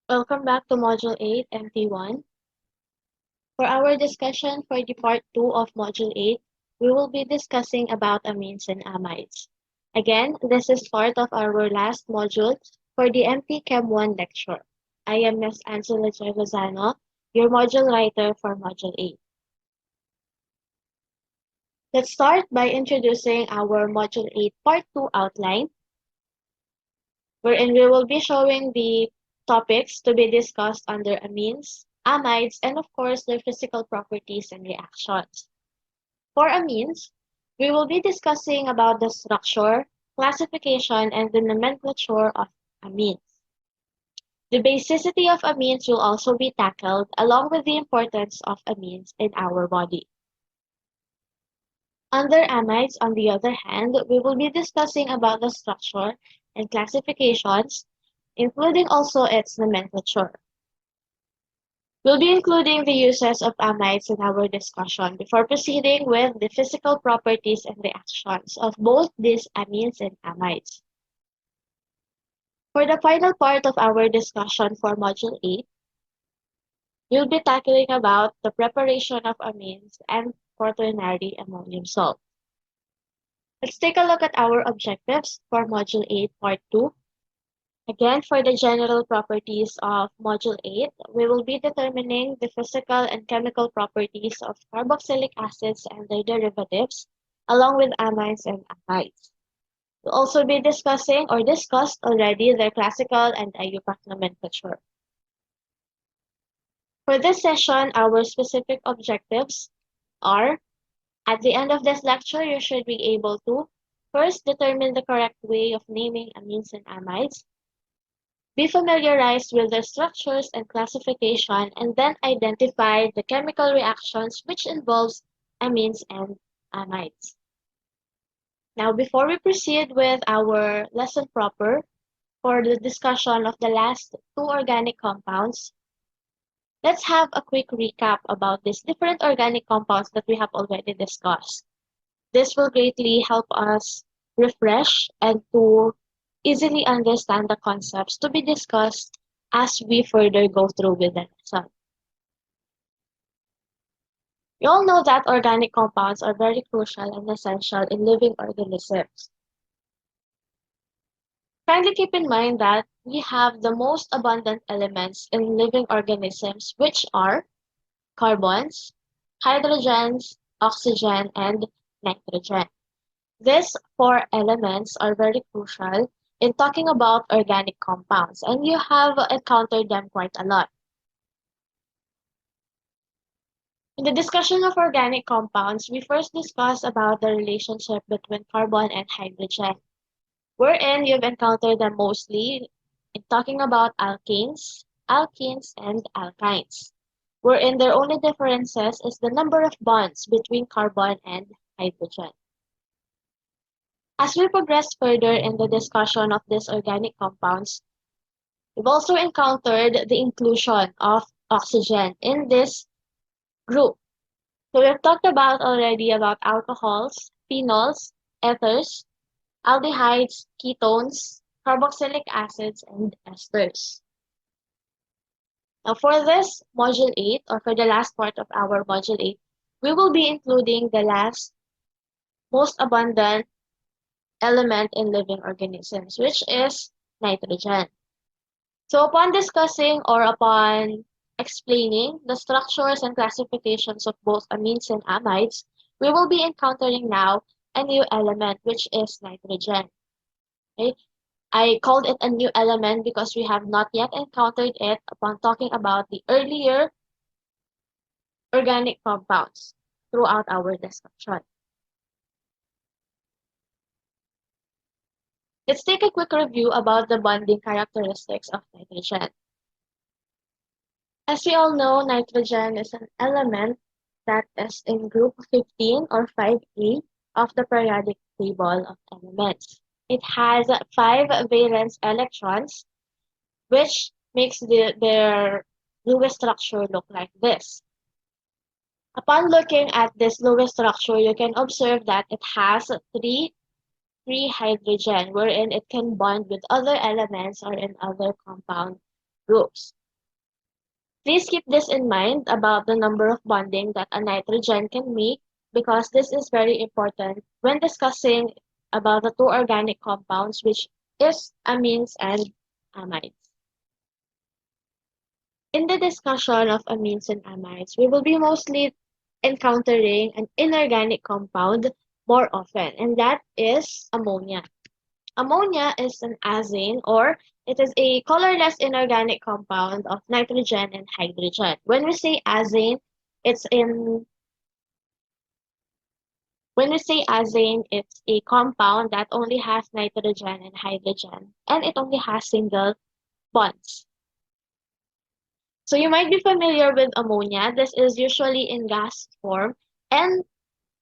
Welcome back to Module 8, MT1. For our discussion for the Part 2 of Module 8, we will be discussing about amines and amides. Again, this is part of our last module for the MTChem 1 lecture. I am Ms. Ansela Lozano, your module writer for Module 8. Let's start by introducing our Module 8 Part 2 outline, wherein we will be showing the topics to be discussed under amines, amides, and of course their physical properties and reactions. For amines, we will be discussing about the structure, classification, and the nomenclature of amines. The basicity of amines will also be tackled along with the importance of amines in our body. Under amides, on the other hand, we will be discussing about the structure and classifications, including also its nomenclature. We'll be including the uses of amides in our discussion before proceeding with the physical properties and reactions of both these amines and amides. For the final part of our discussion for Module 8, we'll be tackling about the preparation of amines and quaternary ammonium salt. Let's take a look at our objectives for Module 8, Part 2. Again, for the general properties of Module 8, we will be determining the physical and chemical properties of carboxylic acids and their derivatives, along with amines and amides. We'll also be discussing or discussed already their classical and IUPAC nomenclature. For this session, our specific objectives are, at the end of this lecture, you should be able to first determine the correct way of naming amines and amides, be familiarized with their structures and classification, and then identify the chemical reactions which involves amines and amides. Now, before we proceed with our lesson proper for the discussion of the last two organic compounds, let's have a quick recap about these different organic compounds that we have already discussed. This will greatly help us refresh and to easily understand the concepts to be discussed as we further go through with the lesson. You all know that organic compounds are very crucial and essential in living organisms. Kindly keep in mind that we have the most abundant elements in living organisms, which are carbons, hydrogens, oxygen, and nitrogen. These four elements are very crucial in talking about organic compounds, and you have encountered them quite a lot. In the discussion of organic compounds, we first discussed about the relationship between carbon and hydrogen, wherein you've encountered them mostly in talking about alkanes, alkenes, and alkynes, wherein their only differences is the number of bonds between carbon and hydrogen. As we progress further in the discussion of these organic compounds, we've also encountered the inclusion of oxygen in this group. So we've talked about already about alcohols, phenols, ethers, aldehydes, ketones, carboxylic acids, and esters. Now for this Module 8, or for the last part of our Module 8, we will be including the last most abundant element in living organisms, which is nitrogen. So upon discussing or upon explaining the structures and classifications of both amines and amides, we will be encountering now a new element, which is nitrogen. Okay? I called it a new element because we have not yet encountered it upon talking about the earlier organic compounds throughout our discussion. Let's take a quick review about the bonding characteristics of nitrogen. As we all know, nitrogen is an element that is in group 15 or 5A of the periodic table of elements. It has 5 valence electrons, which makes their Lewis structure look like this. Upon looking at this Lewis structure, you can observe that it has 3 free hydrogen, wherein it can bond with other elements or in other compound groups. Please keep this in mind about the number of bonding that a nitrogen can make because this is very important when discussing about the two organic compounds which is amines and amides. In the discussion of amines and amides, we will be mostly encountering an inorganic compound more often, and that is ammonia. Ammonia is an azane or it is a colorless inorganic compound of nitrogen and hydrogen. When we say azane, it's in when we say azane, it's a compound that only has nitrogen and hydrogen, and it only has single bonds. So you might be familiar with ammonia. This is usually in gas form, and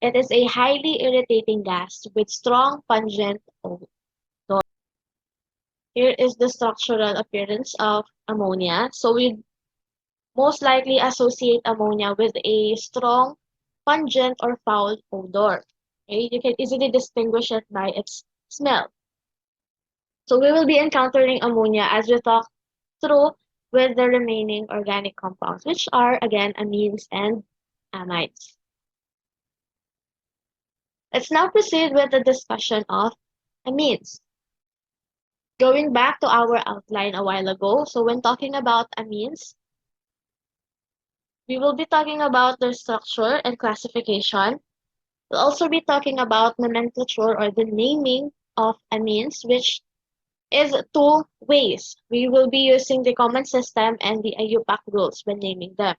it is a highly irritating gas with strong pungent odor. Here is the structural appearance of ammonia. So we most likely associate ammonia with a strong, pungent, or foul odor. Okay? You can easily distinguish it by its smell. So we will be encountering ammonia as we talk through with the remaining organic compounds, which are again amines and amides. Let's now proceed with the discussion of amines. Going back to our outline a while ago, so when talking about amines, we will be talking about their structure and classification. We'll also be talking about nomenclature or the naming of amines, which is two ways. We will be using the common system and the IUPAC rules when naming them.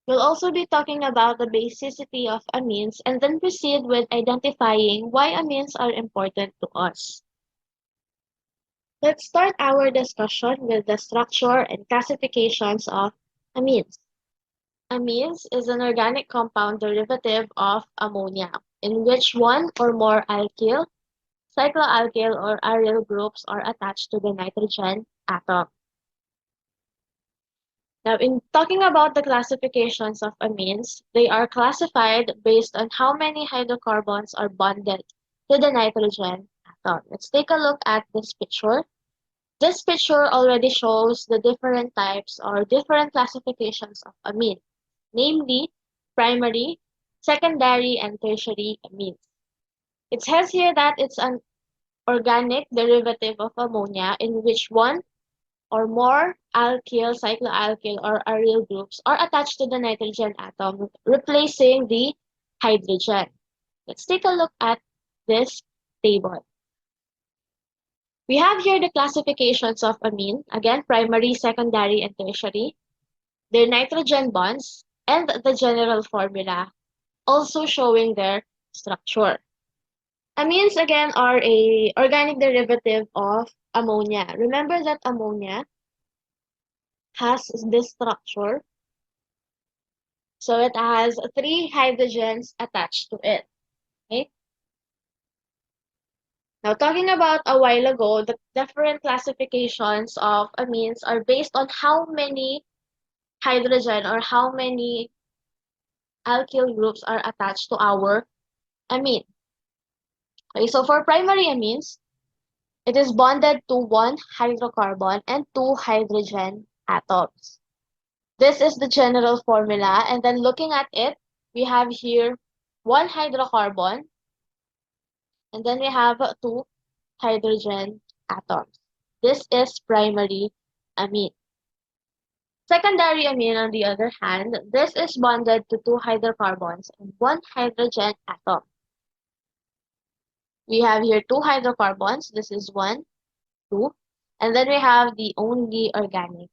We'll also be talking about the basicity of amines and then proceed with identifying why amines are important to us. Let's start our discussion with the structure and classifications of amines. Amines is an organic compound derivative of ammonia, in which one or more alkyl, cycloalkyl, or aryl groups are attached to the nitrogen atom. Now, in talking about the classifications of amines, they are classified based on how many hydrocarbons are bonded to the nitrogen atom. Let's take a look at this picture. This picture already shows the different types or different classifications of amine, namely primary, secondary, and tertiary amines. It says here that it's an organic derivative of ammonia in which one or more alkyl, cycloalkyl, or aryl groups are attached to the nitrogen atom, replacing the hydrogen. Let's take a look at this table. We have here the classifications of amine, again, primary, secondary, and tertiary, their nitrogen bonds, and the general formula, also showing their structure. Amines, again, are a organic derivative of ammonia. Remember that ammonia has this structure. So it has three hydrogens attached to it. Okay? Now, talking about a while ago, the different classifications of amines are based on how many hydrogen or how many alkyl groups are attached to our amine. Okay, so for primary amines, it is bonded to one hydrocarbon and two hydrogen atoms. This is the general formula, and then looking at it, we have here one hydrocarbon, and then we have two hydrogen atoms. This is primary amine. Secondary amine, on the other hand, this is bonded to two hydrocarbons and one hydrogen atom. We have here two hydrocarbons. This is one, two, and then we have the only organic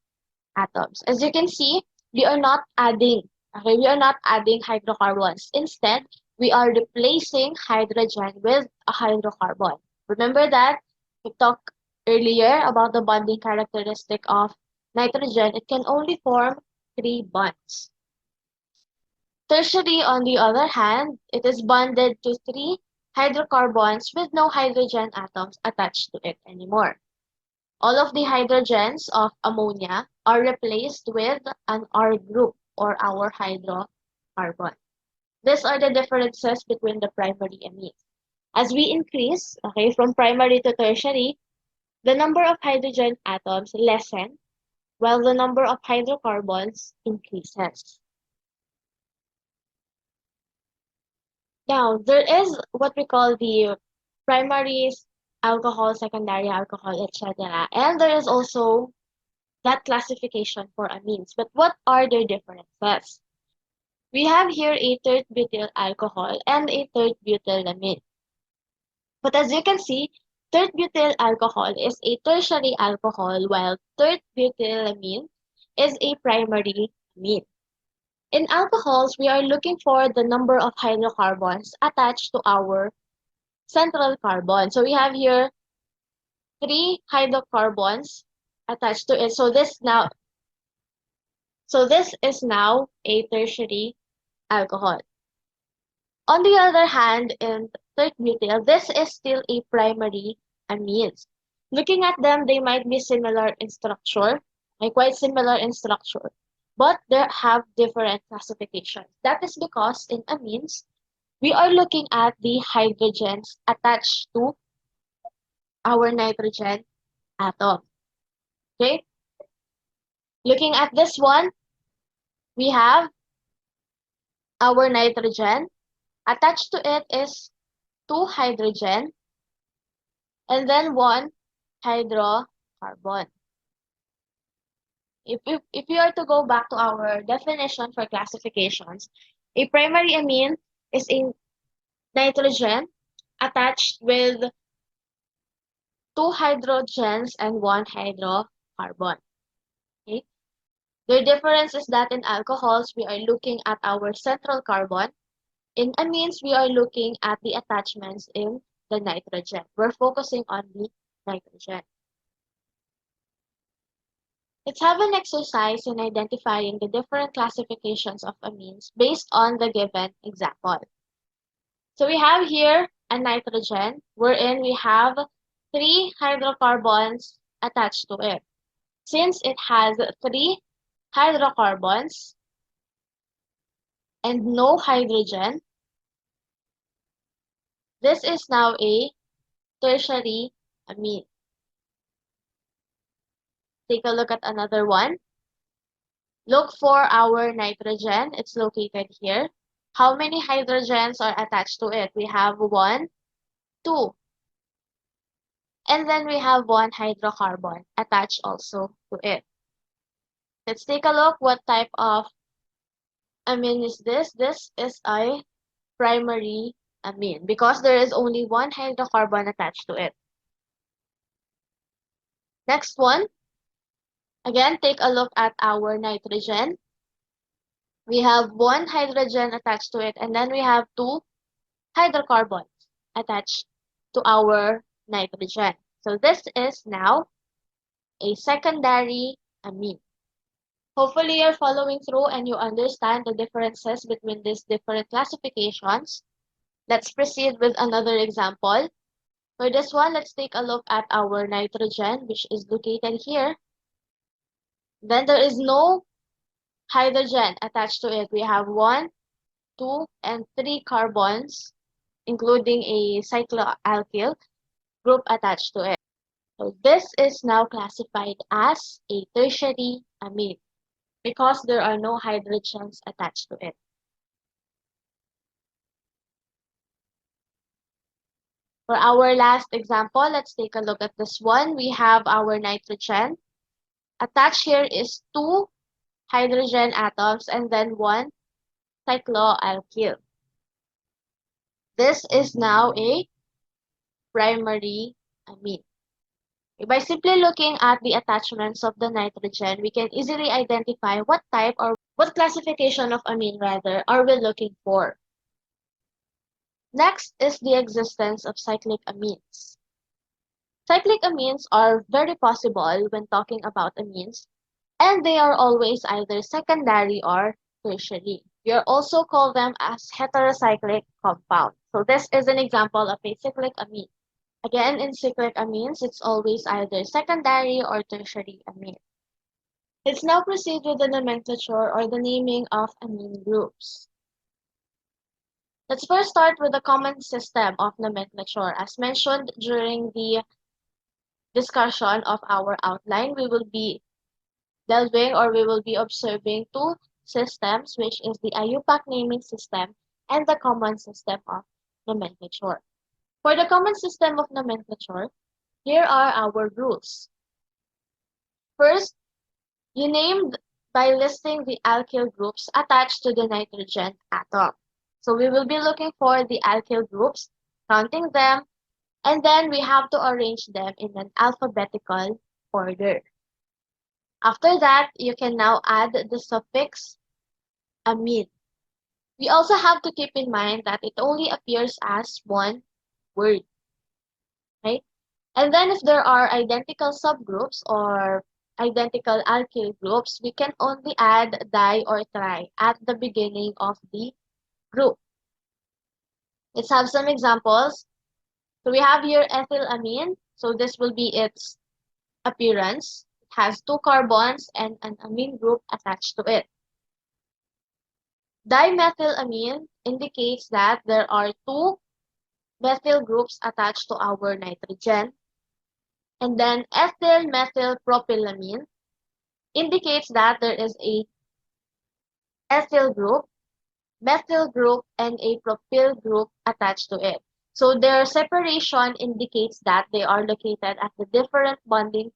atoms. As you can see, we are not adding, okay, we are not adding hydrocarbons. Instead, we are replacing hydrogen with a hydrocarbon. Remember that we talked earlier about the bonding characteristic of nitrogen. It can only form three bonds. Tertiary, on the other hand, it is bonded to three hydrocarbons with no hydrogen atoms attached to it anymore. All of the hydrogens of ammonia are replaced with an R group or our hydrocarbon. These are the differences between the primary amines. As we increase, okay, from primary to tertiary, the number of hydrogen atoms lessen while the number of hydrocarbons increases. Now, there is what we call the primary alcohol, secondary alcohol, etc. And there is also that classification for amines. But what are their differences? We have here a third butyl alcohol and a third butylamine. But as you can see, third butyl alcohol is a tertiary alcohol while third butylamine is a primary amine. In alcohols, we are looking for the number of hydrocarbons attached to our central carbon. So we have here three hydrocarbons attached to it. So this is now a tertiary alcohol. On the other hand, in third butyl, this is still a primary amines. Looking at them, they might be similar in structure, quite similar in structure, but they have different classifications. That is because in amines, we are looking at the hydrogens attached to our nitrogen atom. Okay? Looking at this one, we have our nitrogen. Attached to it is two hydrogen and then one hydrocarbon. If you are to go back to our definition for classifications, a primary amine is a nitrogen attached with two hydrogens and one hydrocarbon. Okay? The difference is that in alcohols, we are looking at our central carbon. In amines, we are looking at the attachments in the nitrogen. We're focusing on the nitrogen. Let's have an exercise in identifying the different classifications of amines based on the given example. So we have here a nitrogen wherein we have three hydrocarbons attached to it. Since it has three hydrocarbons and no hydrogen, this is now a tertiary amine. Take a look at another one. Look for our nitrogen. It's located here. How many hydrogens are attached to it? We have 1, 2. And then we have one hydrocarbon attached also to it. Let's take a look what type of amine is this. This is a primary amine because there is only one hydrocarbon attached to it. Next one. Again, take a look at our nitrogen. We have one hydrogen attached to it, and then we have two hydrocarbons attached to our nitrogen. So this is now a secondary amine. Hopefully you're following through and you understand the differences between these different classifications. Let's proceed with another example. For this one, let's take a look at our nitrogen, which is located here. Then there is no hydrogen attached to it. We have 1, 2, and 3 carbons, including a cycloalkyl group attached to it. So this is now classified as a tertiary amine because there are no hydrogens attached to it. For our last example, let's take a look at this one. We have our nitrogen. Attached here is 2 hydrogen atoms and then 1 cycloalkyl. This is now a primary amine. By simply looking at the attachments of the nitrogen, we can easily identify what type or what classification of amine rather are we looking for. Next is the existence of cyclic amines. Cyclic amines are very possible when talking about amines, and they are always either secondary or tertiary. We also call them as heterocyclic compounds. So this is an example of a cyclic amine. Again, in cyclic amines, it's always either secondary or tertiary amine. Let's now proceed with the nomenclature or the naming of amine groups. Let's first start with the common system of nomenclature as mentioned during the discussion of our outline, we will be delving or we will be observing two systems, which is the IUPAC naming system and the common system of nomenclature. For the common system of nomenclature, here are our rules. First, you named by listing the alkyl groups attached to the nitrogen atom. So we will be looking for the alkyl groups, counting them, and then we have to arrange them in an alphabetical order. After that, you can now add the suffix amine. We also have to keep in mind that it only appears as one word, right? And then if there are identical subgroups or identical alkyl groups, we can only add di or tri at the beginning of the group. Let's have some examples. So we have here ethylamine. So this will be its appearance. It has two carbons and an amine group attached to it. Dimethylamine indicates that there are two methyl groups attached to our nitrogen. And then ethylmethylpropylamine indicates that there is a ethyl group, methyl group, and a propyl group attached to it. So their separation indicates that they are located at the different bonding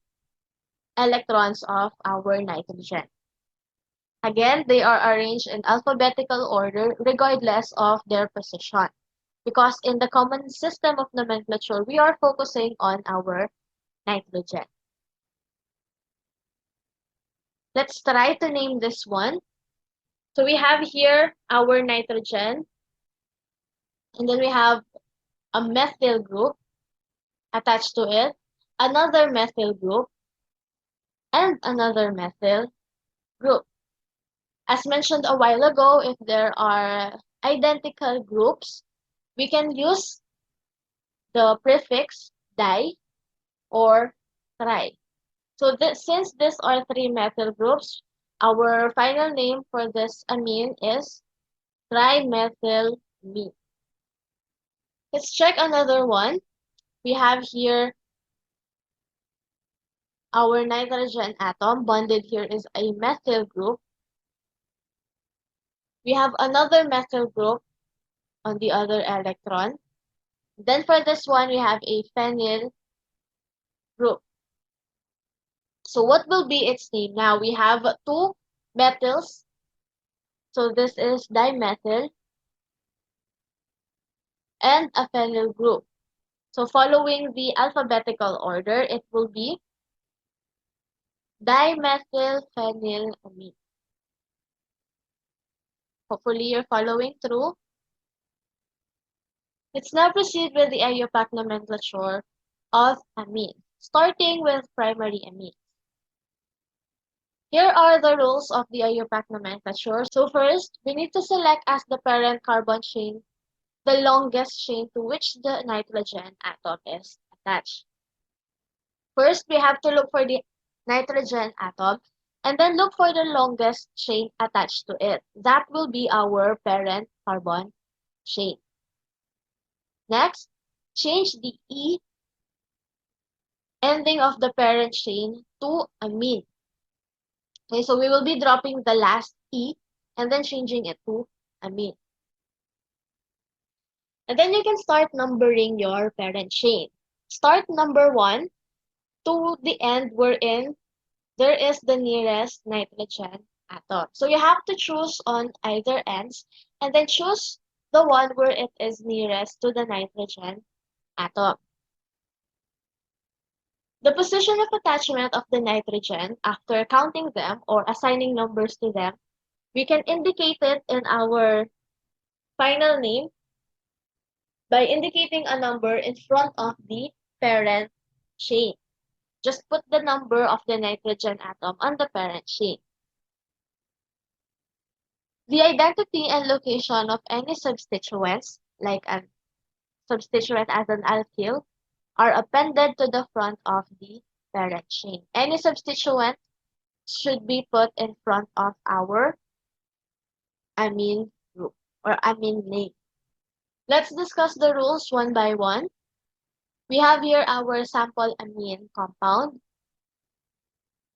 electrons of our nitrogen. Again, they are arranged in alphabetical order regardless of their position. Because in the common system of nomenclature, we are focusing on our nitrogen. Let's try to name this one. So we have here our nitrogen, and then we have a methyl group attached to it, another methyl group, and another methyl group. As mentioned a while ago, if there are identical groups, we can use the prefix di or tri. So since these are three methyl groups, our final name for this amine is trimethylamine. Let's check another one. We have here our nitrogen atom. Bonded here is a methyl group. We have another methyl group on the other electron. Then for this one, we have a phenyl group. So what will be its name? Now we have two methyls. So this is dimethyl and a phenyl group. So following the alphabetical order, it will be dimethylphenylamine. Hopefully you're following through. Let's now proceed with the IUPAC nomenclature of amines, starting with primary amines. Here are the rules of the IUPAC nomenclature. So first, we need to select as the parent carbon chain the longest chain to which the nitrogen atom is attached. First, we have to look for the nitrogen atom and then look for the longest chain attached to it. That will be our parent carbon chain. Next, change the E ending of the parent chain to amine. Okay, so we will be dropping the last E and then changing it to amine. And then you can start numbering your parent chain. Start number 1 to the end wherein there is the nearest nitrogen atom. So you have to choose on either ends and then choose the one where it is nearest to the nitrogen atom. The position of attachment of the nitrogen after counting them or assigning numbers to them, we can indicate it in our final name by indicating a number in front of the parent chain. Just put the number of the nitrogen atom on the parent chain. The identity and location of any substituents, like a substituent as an alkyl, are appended to the front of the parent chain. Any substituent should be put in front of our amine group or amine name. Let's discuss the rules one by one. We have here our sample amine compound.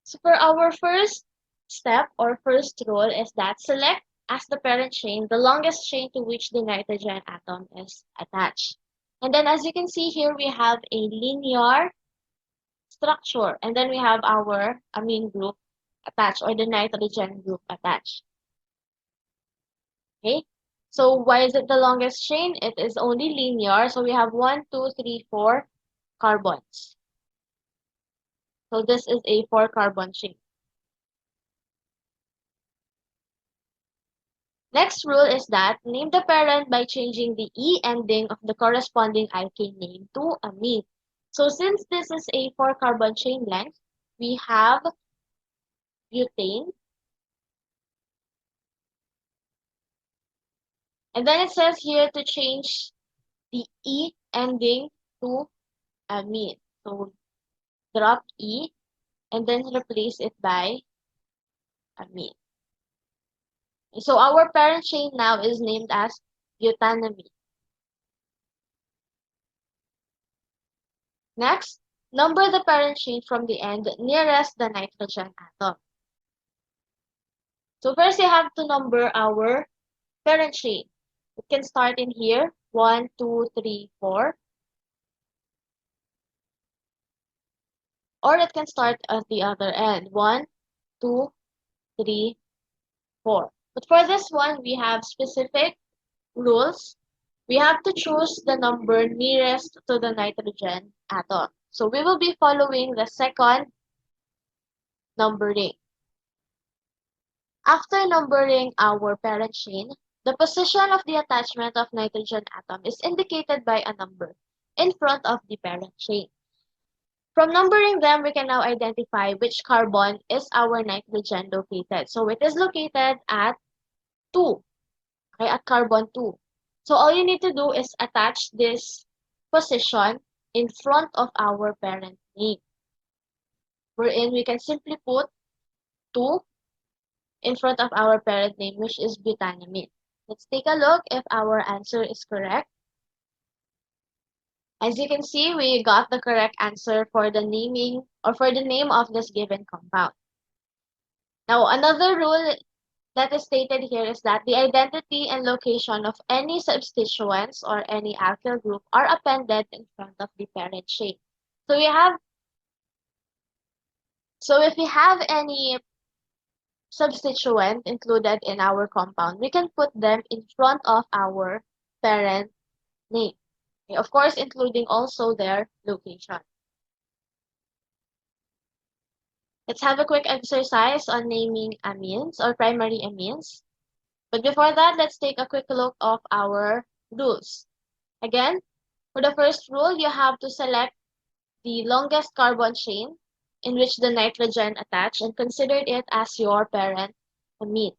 So for our first step or first rule is that select as the parent chain the longest chain to which the nitrogen atom is attached. And then as you can see here, we have a linear structure. And then we have our amine group attached or the nitrogen group attached. Okay. So why is it the longest chain? It is only linear. So we have 1, 2, 3, 4 carbons. So this is a 4-carbon chain. Next rule is that name the parent by changing the E ending of the corresponding alkane name to amine. So since this is a 4-carbon chain length, we have butane. And then it says here to change the E ending to amine. So drop E and then replace it by amine. So our parent chain now is named as butanamine. Next, number the parent chain from the end nearest the nitrogen atom. So first you have to number our parent chain. It can start in here, 1, 2, 3, 4. Or it can start at the other end, 1, 2, 3, 4. But for this one, we have specific rules. We have to choose the number nearest to the nitrogen atom. So we will be following the second numbering. After numbering our parent chain, the position of the attachment of nitrogen atom is indicated by a number in front of the parent chain. From numbering them, we can now identify which carbon is our nitrogen located. So it is located at 2, okay, at carbon 2. So all you need to do is attach this position in front of our parent name, wherein we can simply put 2 in front of our parent name, which is butanamine. Let's take a look if our answer is correct. As you can see, we got the correct answer for the naming or for the name of this given compound. Now, another rule that is stated here is that the identity and location of any substituents or any alkyl group are appended in front of the parent chain. So if we have any substituent included in our compound, we can put them in front of our parent name. Okay, of course, including also their location. Let's have a quick exercise on naming amines or primary amines. But before that, let's take a quick look of our rules. Again, for the first rule, you have to select the longest carbon chain in which the nitrogen attached and consider it as your parent amine.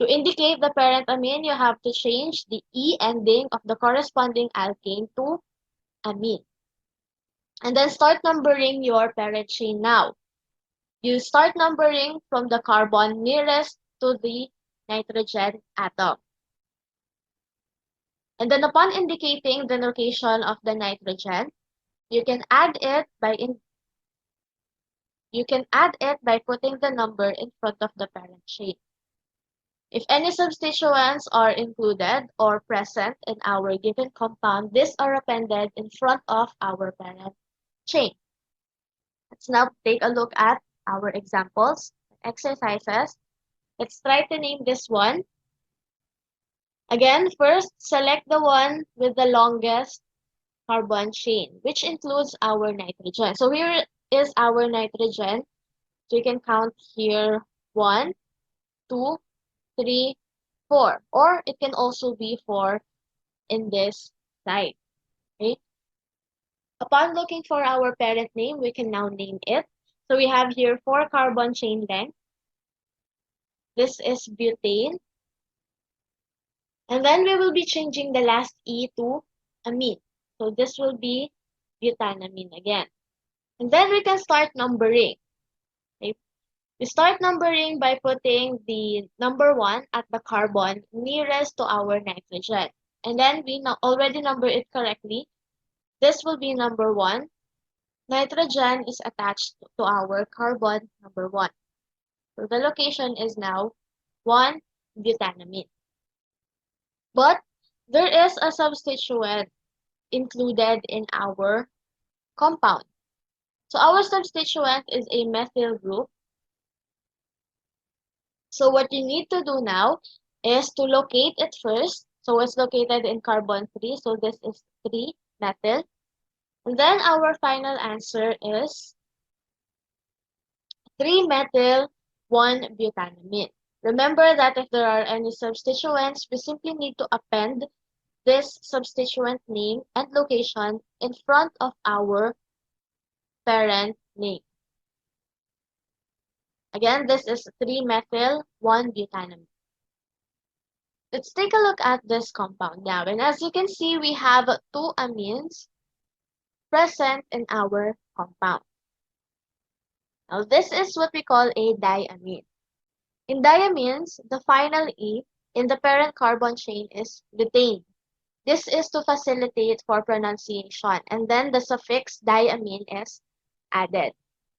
To indicate the parent amine, you have to change the E ending of the corresponding alkane to amine. And then start numbering your parent chain now. You start numbering from the carbon nearest to the nitrogen atom. And then upon indicating the location of the nitrogen, you can add it by putting the number in front of the parent chain. If any substituents are included or present in our given compound, these are appended in front of our parent chain. Let's now take a look at our examples, exercises. Let's try to name this one. Again, first, select the one with the longest carbon chain, which includes our nitrogen. So here is our nitrogen. So you can count here 1, 2, 3, 4. Or it can also be 4 in this side. Okay? Upon looking for our parent name, we can now name it. So we have here 4-carbon chain length. This is butane. And then we will be changing the last E to amine. So this will be butanamine again. And then we can start numbering. Okay? We start numbering by putting the number 1 at the carbon nearest to our nitrogen. And then we already number it correctly. This will be number 1. Nitrogen is attached to our carbon number 1. So the location is now 1-butanamine. But there is a substituent included in our compound. So our substituent is a methyl group. So what you need to do now is to locate it first. So it's located in carbon 3. So this is 3-methyl. And then our final answer is 3-methyl 1-butanamine. Remember that if there are any substituents, we simply need to append this substituent name and location in front of our parent name. Again, this is 3-methyl 1-butanamine. Let's take a look at this compound now. And as you can see, we have 2 amines present in our compound. Now, this is what we call a diamine. In diamines, the final E in the parent carbon chain is retained. This is to facilitate for pronunciation, and then the suffix diamine is added.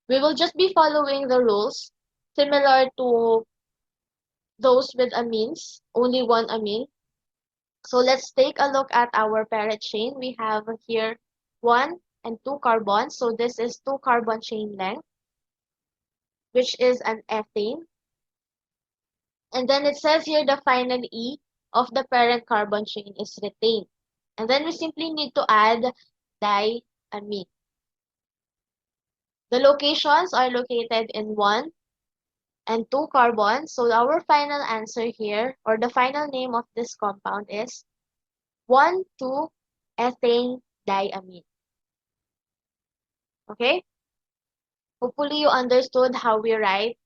We will just be following the rules similar to those with amines, only one amine. So let's take a look at our parent chain. We have here 1 and 2 carbons. So this is 2 carbon chain length, which is an ethane. And then it says here the final E of the parent carbon chain is retained. And then we simply need to add diamine. The locations are located in 1 and 2 carbons. So our final answer here, or the final name of this compound is 1,2-ethane diamine. Okay? Hopefully you understood how we write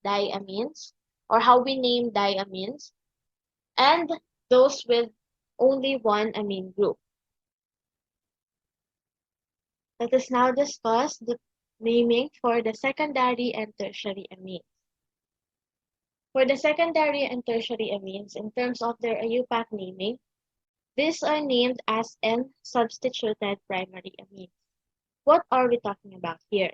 diamines or how we name diamines and those with only one amine group. Let us now discuss the naming for the secondary and tertiary amines. For the secondary and tertiary amines, in terms of their IUPAC naming, these are named as N-substituted primary amines. What are we talking about here?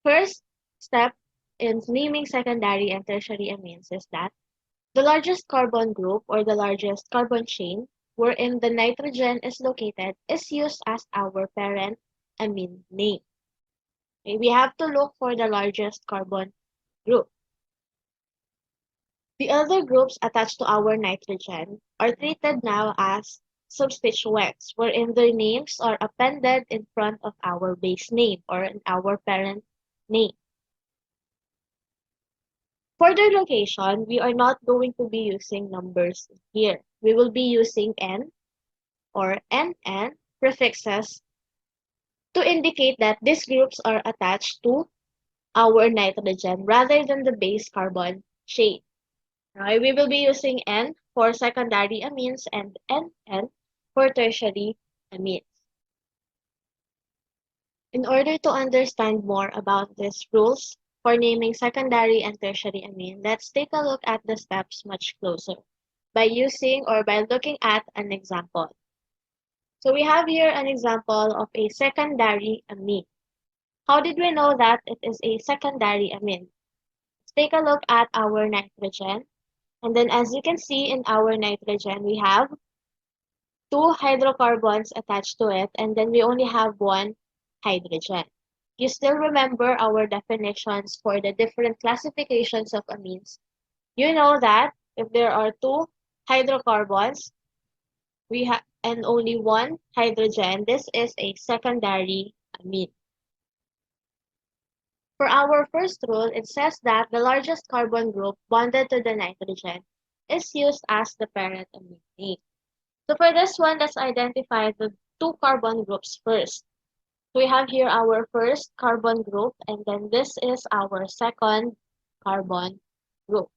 First step in naming secondary and tertiary amines is that the largest carbon group or the largest carbon chain wherein the nitrogen is located is used as our parent amine name. Okay, we have to look for the largest carbon group. The other groups attached to our nitrogen are treated now as substituents, wherein their names are appended in front of our base name or in our parent name. For their location, we are not going to be using numbers here. We will be using N or NN prefixes to indicate that these groups are attached to our nitrogen rather than the base carbon chain. Right, we will be using N for secondary amines and NN for tertiary amines. In order to understand more about these rules for naming secondary and tertiary amine, let's take a look at the steps much closer by using or by looking at an example. So we have here an example of a secondary amine. How did we know that it is a secondary amine? Let's take a look at our nitrogen. And then as you can see in our nitrogen, we have 2 hydrocarbons attached to it, and then we only have 1 hydrogen. You still remember our definitions for the different classifications of amines. You know that if there are 2 hydrocarbons, we have and only 1 hydrogen, this is a secondary amine. For our first rule, it says that the largest carbon group bonded to the nitrogen is used as the parent amine name. So for this one, let's identify the 2 carbon groups first. So we have here our first carbon group, and then this is our second carbon group.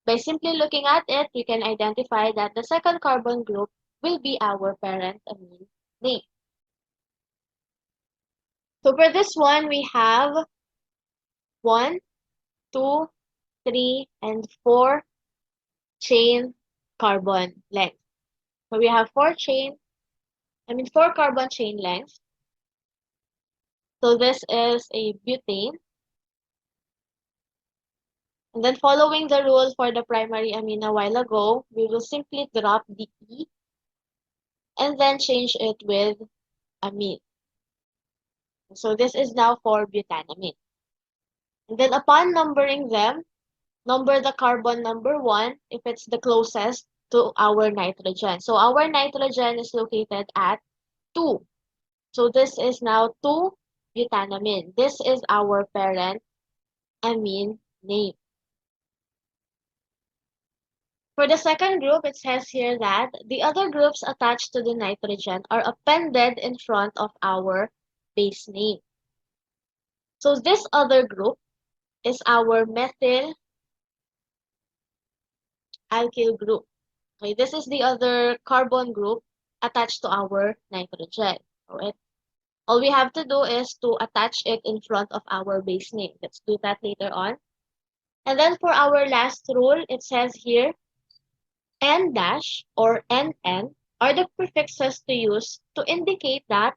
By simply looking at it, you can identify that the second carbon group will be our parent amine name. So for this one, we have 1, 2, 3, and 4 chain carbon length. So we have 4 chain 4 carbon chain length. So this is a butane. And then following the rule for the primary amine a while ago, we will simply drop the E and then change it with amine. So this is now for butanamine. And then upon numbering them, number the carbon number 1 if it's the closest to our nitrogen. So our nitrogen is located at 2. So this is now 2-butanamine. This is our parent amine name. For the second group, it says here that the other groups attached to the nitrogen are appended in front of our base name. So this other group is our methyl alkyl group. Okay, this is the other carbon group attached to our nitrogen. Alright. All we have to do is to attach it in front of our base name. Let's do that later on. And then for our last rule, it says here, N dash or NN are the prefixes to use to indicate that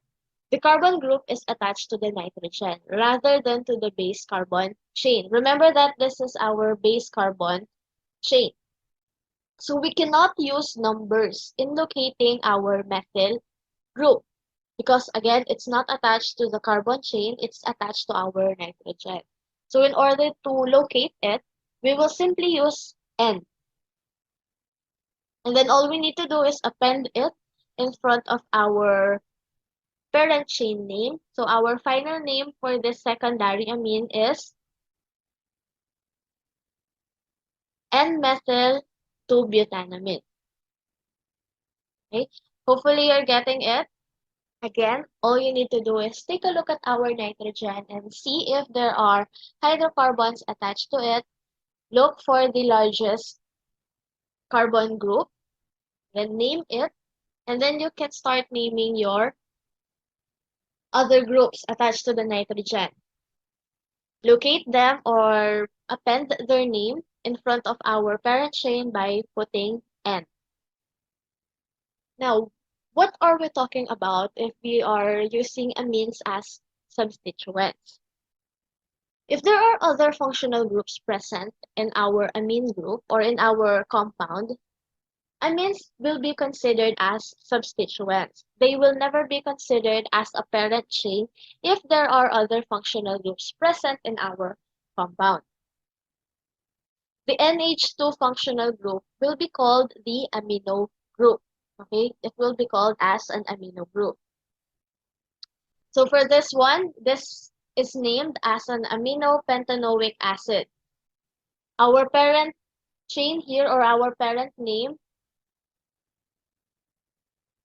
the carbon group is attached to the nitrogen rather than to the base carbon chain. Remember that this is our base carbon chain. So we cannot use numbers in locating our methyl group because again, it's not attached to the carbon chain, it's attached to our nitrogen. So in order to locate it, we will simply use N. And then all we need to do is append it in front of our parent chain name. So our final name for this secondary amine is N-methyl-2-butanamine. Okay, hopefully you're getting it. Again, all you need to do is take a look at our nitrogen and see if there are hydrocarbons attached to it. Look for the largest carbon group, then name it, and then you can start naming your other groups attached to the nitrogen. Locate them or append their name in front of our parent chain by putting N. Now, what are we talking about if we are using amines as substituents? If there are other functional groups present in our amine group or in our compound, amines will be considered as substituents. They will never be considered as a parent chain if there are other functional groups present in our compound. The NH2 functional group will be called the amino group. Okay, it will be called as an amino group. So for this one, this is named as an aminopentanoic acid. Our parent chain here or our parent name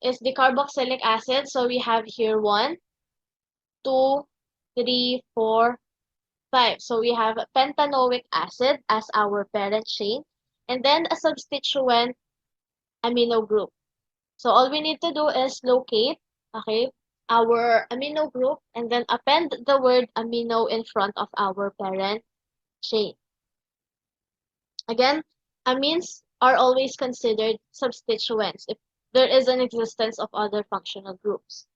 is the carboxylic acid. So we have here 1, 2, 3, 4, 5. So we have pentanoic acid as our parent chain and then a substituent amino group. So all we need to do is locate, okay, our amino group and then append the word amino in front of our parent chain. Again, amines are always considered substituents if there is an existence of other functional groups.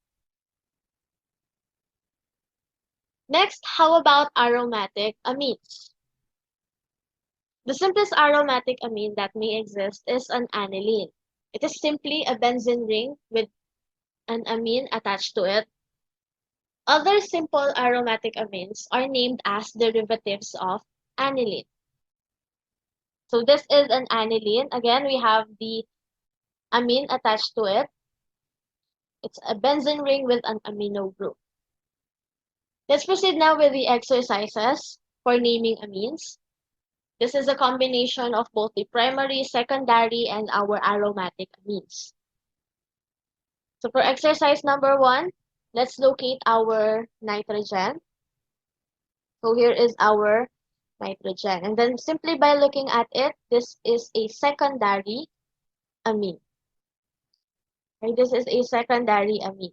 Next, how about aromatic amines? The simplest aromatic amine that may exist is an aniline. It is simply a benzene ring with an amine attached to it. Other simple aromatic amines are named as derivatives of aniline. So this is an aniline. Again, we have the amine attached to it. It's a benzene ring with an amino group. Let's proceed now with the exercises for naming amines. This is a combination of both the primary, secondary, and our aromatic amines. So for exercise number 1, let's locate our nitrogen. So here is our nitrogen. And then simply by looking at it, this is a secondary amine. Okay, this is a secondary amine.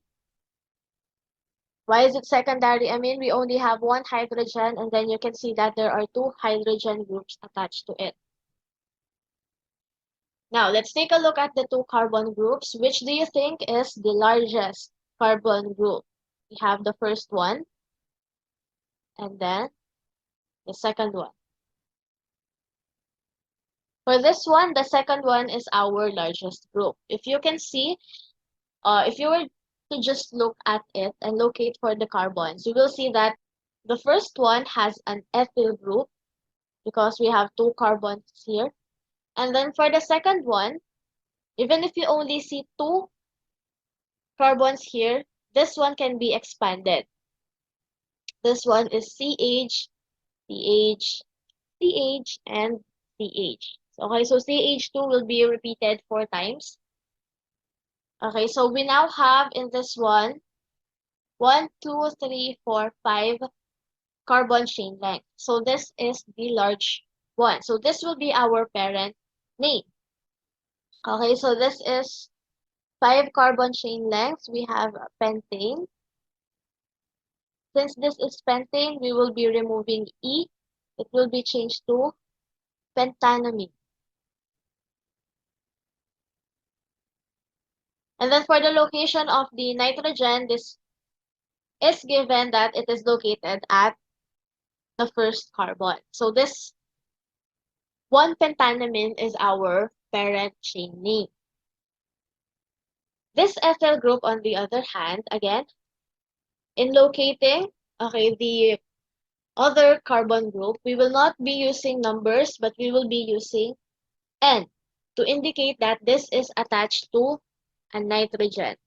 Why is it secondary amine? We only have 1 hydrogen and then you can see that there are 2 hydrogen groups attached to it. Now, let's take a look at the two carbon groups. Which do you think is the largest carbon group? We have the first one, and then the second one. For this one, the second one is our largest group. If you can see, if you were to just look at it and locate for the carbons, you will see that the first one has an ethyl group because we have two carbons here. And then for the second one, even if you only see two carbons here, this one can be expanded. This one is CH, CH, CH, and CH. Okay, so CH2 will be repeated 4 times. Okay, so we now have in this one, 1, 2, 3, 4, 5 carbon chain length. So this is the large one. So this will be our parent name. Okay, so this is 5 carbon chain lengths. We have pentane. Since this is pentane, we will be removing E. It will be changed to pentanamine. And then for the location of the nitrogen, this is given that it is located at the first carbon. So this 1-pentanamine is our parent chain name. This ethyl group, on the other hand, again, in locating, okay, the other carbon group, we will not be using numbers, but we will be using N to indicate that this is attached to a nitrogen.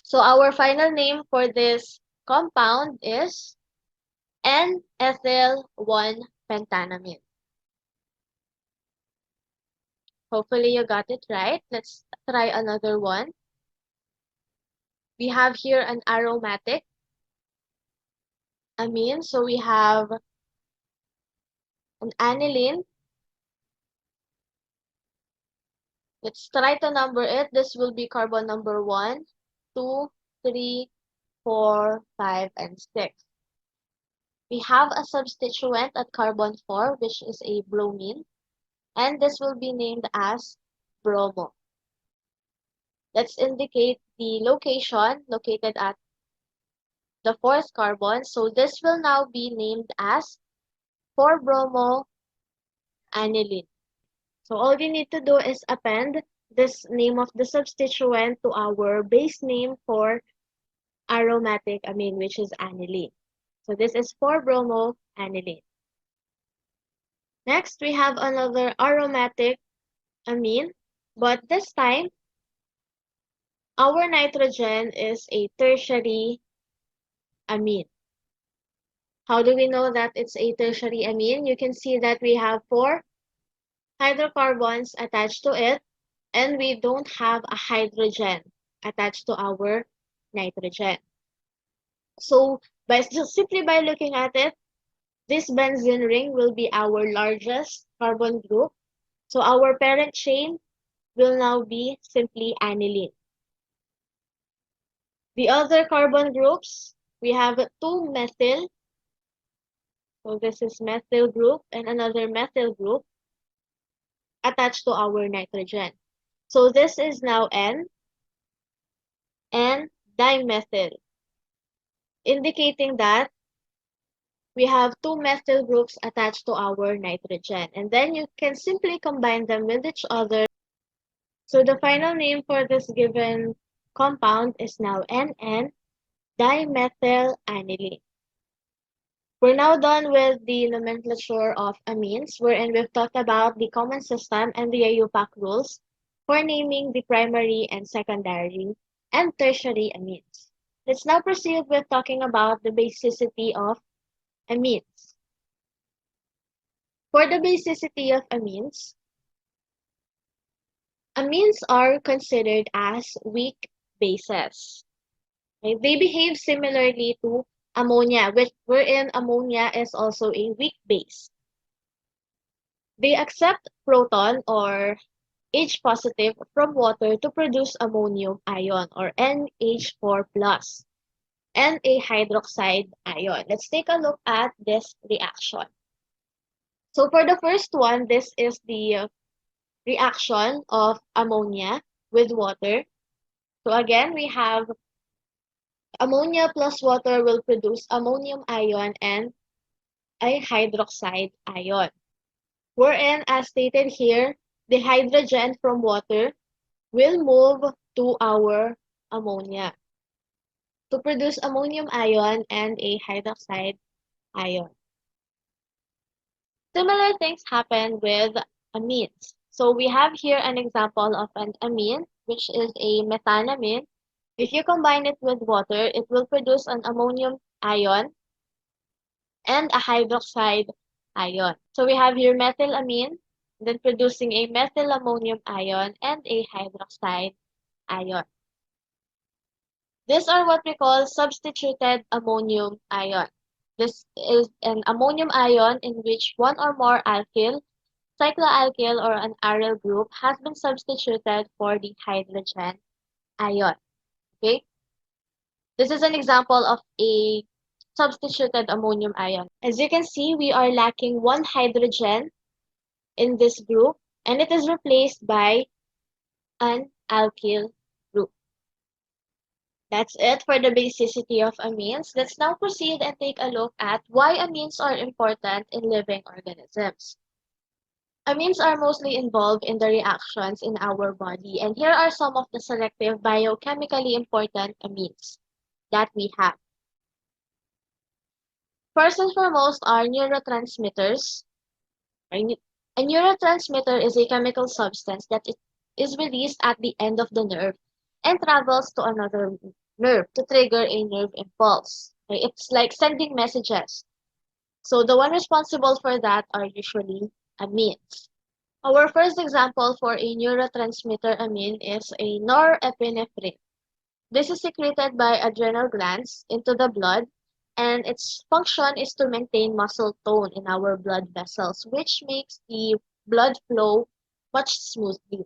So our final name for this compound is N-ethyl-1-pentanamine. Hopefully you got it right. Let's try another one. We have here an aromatic amine. So we have an aniline. Let's try to number it. This will be carbon number 1, 2, 3, 4, 5, and 6. We have a substituent at carbon 4, which is a bromine, and this will be named as bromo. Let's indicate the location located at the fourth carbon. So this will now be named as 4-bromo-aniline. So all we need to do is append this name of the substituent to our base name for aromatic amine, which is aniline. So this is 4-bromo-aniline. Next, we have another aromatic amine, but this time, our nitrogen is a tertiary amine. How do we know that it's a tertiary amine? You can see that we have 4 hydrocarbons attached to it, and we don't have a hydrogen attached to our nitrogen. So just simply by looking at it, this benzene ring will be our largest carbon group. So our parent chain will now be simply aniline. The other carbon groups, we have 2 methyl. So this is methyl group and another methyl group attached to our nitrogen. So this is now N and dimethyl, indicating that we have 2 methyl groups attached to our nitrogen. And then you can simply combine them with each other. So the final name for this given compound is now NN-dimethyl-aniline. We're now done with the nomenclature of amines, wherein we've talked about the common system and the IUPAC rules for naming the primary and secondary and tertiary amines. Let's now proceed with talking about the basicity of amines. For the basicity of amines, amines are considered as weak bases. Okay? They behave similarly to ammonia, wherein ammonia is also a weak base. They accept proton or H positive from water to produce ammonium ion or NH4 plus and a hydroxide ion. Let's take a look at this reaction. So for the first one, this is the reaction of ammonia with water. So again, we have ammonia plus water will produce ammonium ion and a hydroxide ion. Wherein, as stated here, the hydrogen from water will move to our ammonia to produce ammonium ion and a hydroxide ion. Similar things happen with amines. So we have here an example of an amine, which is a methanamine. If you combine it with water, it will produce an ammonium ion and a hydroxide ion. So we have here methylamine, then producing a methylammonium ion and a hydroxide ion. These are what we call substituted ammonium ion. This is an ammonium ion in which one or more alkyl, cycloalkyl, or an aryl group has been substituted for the hydrogen ion. Okay? This is an example of a substituted ammonium ion. As you can see, we are lacking one hydrogen in this group, and it is replaced by an alkyl group. That's it for the basicity of amines. Let's now proceed and take a look at why amines are important in living organisms. Amines are mostly involved in the reactions in our body, and here are some of the selective biochemically important amines that we have. First and foremost are neurotransmitters. A neurotransmitter is a chemical substance that is released at the end of the nerve and travels to another nerve to trigger a nerve impulse. Okay? It's like sending messages. So the one responsible for that are usually amines. Our first example for a neurotransmitter amine is a norepinephrine. This is secreted by adrenal glands into the blood, and its function is to maintain muscle tone in our blood vessels, which makes the blood flow much smoothly.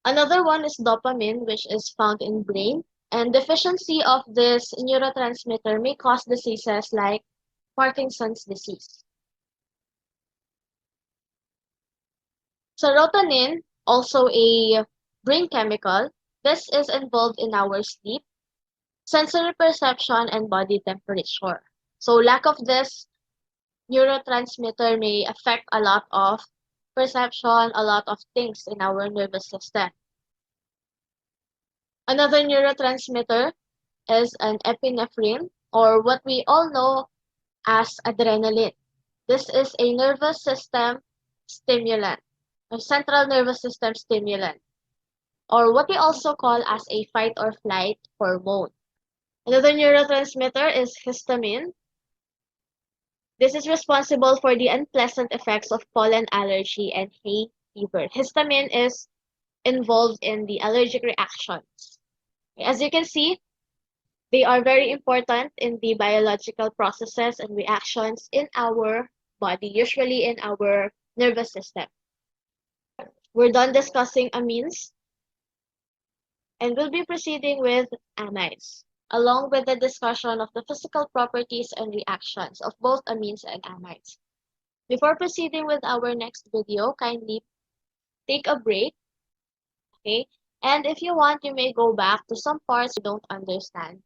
Another one is dopamine, which is found in brain, and deficiency of this neurotransmitter may cause diseases like Parkinson's disease. Serotonin, also a brain chemical, this is involved in our sleep, sensory perception, and body temperature. So lack of this neurotransmitter may affect a lot of perception, a lot of things in our nervous system. Another neurotransmitter is an epinephrine, or what we all know as adrenaline. This is a nervous system stimulant, a central nervous system stimulant, or what we also call as a fight or flight hormone. Another neurotransmitter is histamine. This is responsible for the unpleasant effects of pollen allergy and hay fever. Histamine is involved in the allergic reactions. As you can see, they are very important in the biological processes and reactions in our body, usually in our nervous system. We're done discussing amines, and we'll be proceeding with amides, along with the discussion of the physical properties and reactions of both amines and amides. Before proceeding with our next video, kindly take a break, okay? And if you want, you may go back to some parts you don't understand